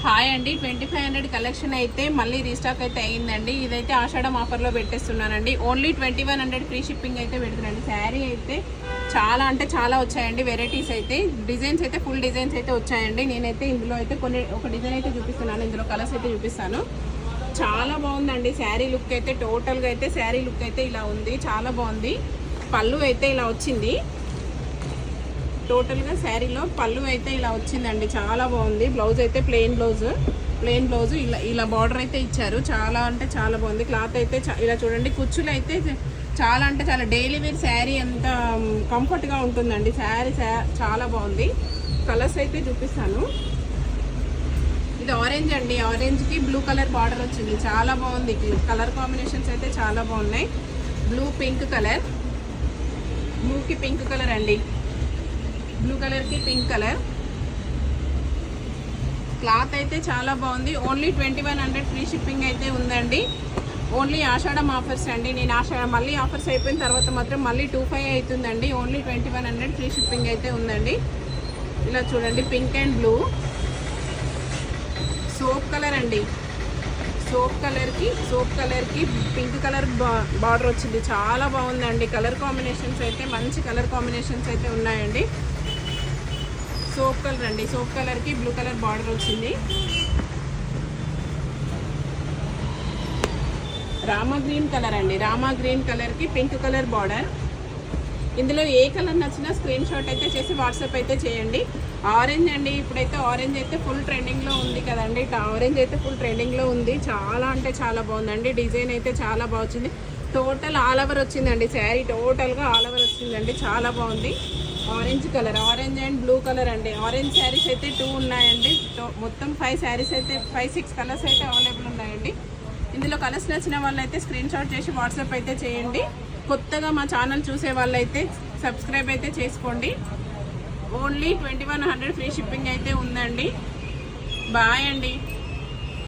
Hi అండి, 2500 collection అయితే మళ్ళీ రీస్టాక్ అయితే అయ్యిందండి. ఇదైతే ఆషాఢం ఆఫర్లో పెట్టేస్తున్నానండి. ఓన్లీ 2100 ఫ్రీ షిప్పింగ్ అయితే పెడుతున్నాండి. శారీ అయితే చాలా అంటే చాలా వచ్చాయండి. వెరైటీస్ అయితే డిజైన్స్ అయితే ఫుల్ డిజైన్స్ అయితే వచ్చాయండి. నేనైతే ఇందులో అయితే ఒక డిజైన్ అయితే చూపిస్తున్నాను. ఇందులో కలర్స్ అయితే చూపిస్తాను. చాలా బాగుందండి శారీ లుక్ అయితే. టోటల్గా అయితే శారీ లుక్ అయితే ఇలా ఉంది, చాలా బాగుంది. పళ్ళు అయితే ఇలా వచ్చింది. టోటల్గా శారీలో పళ్ళు అయితే ఇలా వచ్చిందండి, చాలా బాగుంది. బ్లౌజ్ అయితే ప్లెయిన్ బ్లౌజ్ ఇలా బార్డర్ అయితే ఇచ్చారు. చాలా అంటే చాలా బాగుంది. క్లాత్ అయితే ఇలా చూడండి. కుచ్చులు అయితే చాలా అంటే చాలా డైలీ వేర్ శారీ అంత కంఫర్ట్గా ఉంటుందండి. శారీ చాలా బాగుంది. కలర్స్ అయితే చూపిస్తాను. ఇది ఆరెంజ్ అండి. ఆరెంజ్కి బ్లూ కలర్ బార్డర్ వచ్చింది, చాలా బాగుంది. కలర్ కాంబినేషన్స్ అయితే చాలా బాగున్నాయి. బ్లూ పింక్ కలర్, బ్లూకి పింక్ కలర్ అండి. బ్లూ కలర్కి పింక్ కలర్. క్లాత్ అయితే చాలా బాగుంది. ఓన్లీ 2100 ఫ్రీ షిప్పింగ్ అయితే ఉందండి. ఓన్లీ ఆషాఢం ఆఫర్స్ అండి. నేను మళ్ళీ ఆఫర్స్ అయిపోయిన తర్వాత మాత్రం మళ్ళీ 25 అవుతుందండి. ఓన్లీ 2100 ఫ్రీ షిప్పింగ్ అయితే ఉందండి. ఇలా చూడండి, pink and blue. Soap colour అండి. సోప్ కలర్కి పింక్ కలర్ బార్డర్ వచ్చింది, చాలా బాగుందండి. కలర్ కాంబినేషన్స్ అయితే మంచి కలర్ కాంబినేషన్స్ అయితే ఉన్నాయండి. సోప్ కలర్ అండి. సోప్ కలర్కి బ్లూ కలర్ బార్డర్ వచ్చింది. రామా గ్రీన్ కలర్ అండి. రామా గ్రీన్ కలర్కి పింక్ కలర్ బార్డర్. ఇందులో ఏ కలర్ నచ్చినా స్క్రీన్ షాట్ అయితే చేసి వాట్సాప్ అయితే చేయండి. ఆరెంజ్ అండి. ఇప్పుడైతే ఆరెంజ్ అయితే ఫుల్ ట్రెండింగ్లో ఉంది కదండి. ఆరెంజ్ అయితే ఫుల్ ట్రెండింగ్లో ఉంది. చాలా అంటే చాలా బాగుందండి. డిజైన్ అయితే చాలా బాగా వచ్చింది. టోటల్ ఆల్ ఓవర్ వచ్చిందండి. శారీ టోటల్గా ఆల్ ఓవర్ వచ్చిందండి, చాలా బాగుంది. Orange colour, orange and blue colour అండి. ఆరెంజ్ శారీస్ అయితే 2 ఉన్నాయండి. మొత్తం 5 శారీస్ అయితే 5-6 కలర్స్ అయితే అవైలబుల్ ఉన్నాయండి. ఇందులో కలర్స్ నచ్చిన వాళ్ళైతే స్క్రీన్ షాట్ చేసి వాట్సాప్ అయితే చేయండి. కొత్తగా మా ఛానల్ చూసే వాళ్ళైతే సబ్స్క్రైబ్ అయితే చేసుకోండి. ఓన్లీ 2100 ఫ్రీ షిప్పింగ్ అయితే ఉందండి. బాయ్ అండి.